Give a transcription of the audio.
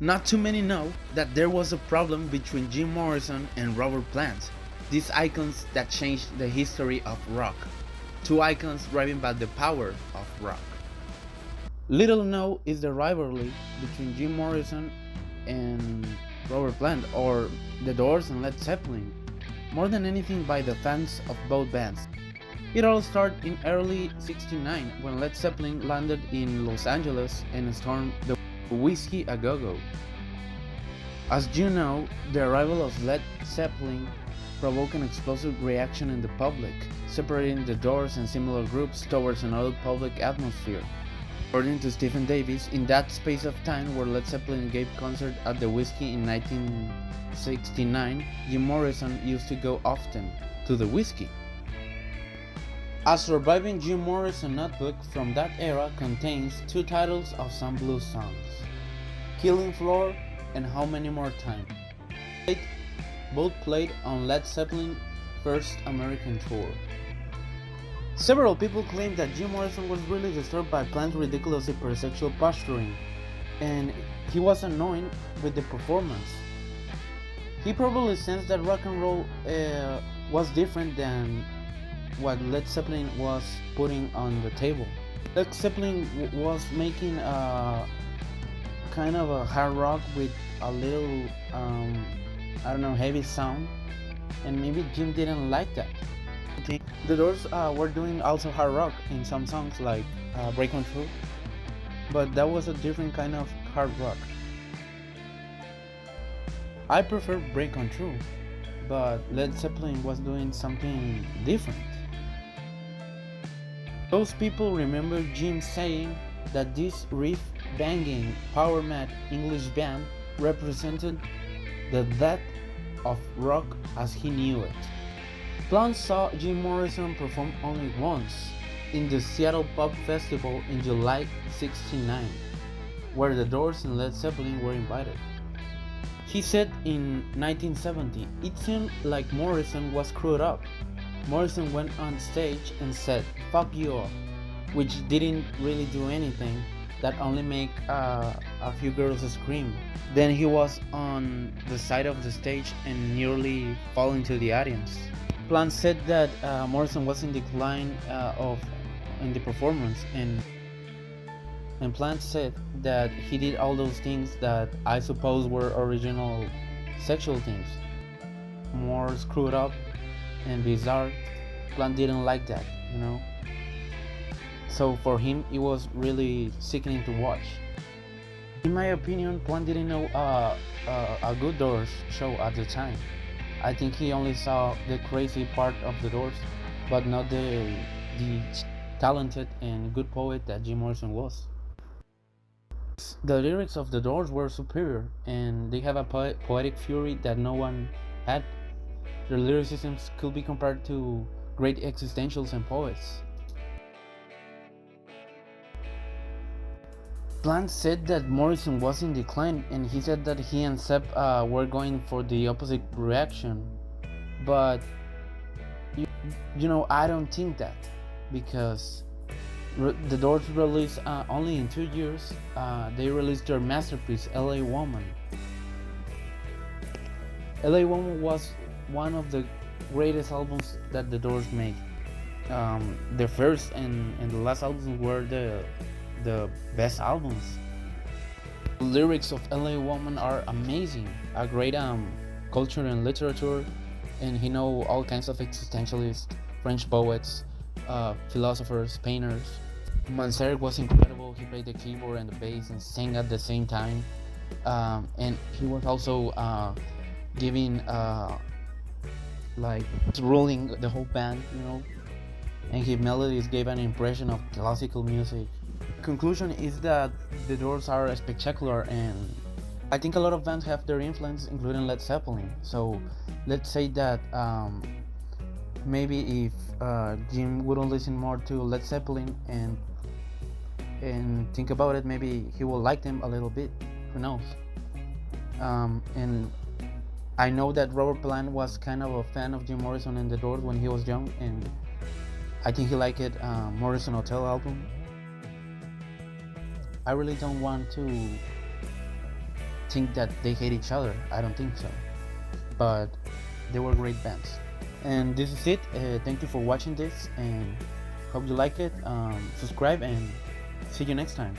Not too many know that there was a problem between Jim Morrison and Robert Plant, these icons that changed the history of rock. Two icons driving by the power of rock. Little known is the rivalry between Jim Morrison and Robert Plant, or The Doors and Led Zeppelin, more than anything by the fans of both bands. It all started in early '69 when Led Zeppelin landed in Los Angeles and stormed the Whiskey A Go Go. As you know, the arrival of Led Zeppelin provoked an explosive reaction in the public, separating the Doors and similar groups towards another public atmosphere. According to Stephen Davis, in that space of time where Led Zeppelin gave concert at the Whiskey in 1969, Jim Morrison used to go often to the Whiskey. A surviving Jim Morrison notebook from that era contains two titles of some blues songs, Killing Floor and How Many More Times. Both played on Led Zeppelin's first American tour. Several people claim that Jim Morrison was really disturbed by Plant's ridiculous hypersexual posturing, and he was annoyed with the performance. He probably sensed that rock and roll was different than what Led Zeppelin was putting on the table. Led Zeppelin was making a kind of a hard rock with a little, heavy sound, and maybe Jim didn't like that. The Doors were doing also hard rock in some songs like Break On Through, but that was a different kind of hard rock. I prefer Break On Through, but Led Zeppelin was doing something different. Those people remember Jim saying that this riff-banging, power-mad English band represented the death of rock as he knew it. Plant saw Jim Morrison perform only once, in the Seattle Pop Festival in July '69, where the Doors and Led Zeppelin were invited. He said in 1970, it seemed like Morrison was screwed up. Morrison went on stage and said, "Fuck you all," which didn't really do anything, that only made a few girls scream. Then he was on the side of the stage and nearly fall into the audience. Plant said that Morrison was in decline in the performance, and Plant said that he did all those things that I suppose were original sexual things. More screwed up and bizarre. Plant didn't like that, you know. So for him, it was really sickening to watch. In my opinion, Plant didn't know a good Doors show at the time. I think he only saw the crazy part of the Doors, but not the talented and good poet that Jim Morrison was. The lyrics of the Doors were superior, and they have a poetic fury that no one had. Their lyricisms could be compared to great existentials and poets. Plant said that Morrison was in decline, and he said that he and Sepp were going for the opposite reaction. But I don't think that, because the Doors released only in 2 years. They released their masterpiece, "L.A. Woman." "L.A. Woman" was one of the greatest albums that the Doors made. The first and the last albums were the best albums. The lyrics of "L.A. Woman" are amazing, a great culture and literature, and he know all kinds of existentialists, French poets, philosophers, painters. Manser was incredible. He played the keyboard and the bass and sang at the same time, and he was also giving ruling the whole band, and his melodies gave an impression of classical music. Conclusion is that the Doors are spectacular, and I think a lot of bands have their influence, including Led Zeppelin. So let's say that maybe if Jim wouldn't listen more to Led Zeppelin and think about it, maybe he will like them a little bit. Who knows? And I know that Robert Plant was kind of a fan of Jim Morrison and the Doors when he was young, and I think he liked it. Morrison Hotel album. I really don't want to think that they hate each other. I don't think so. But they were great bands. And this is it. Thank you for watching this, and hope you like it. Subscribe, and see you next time.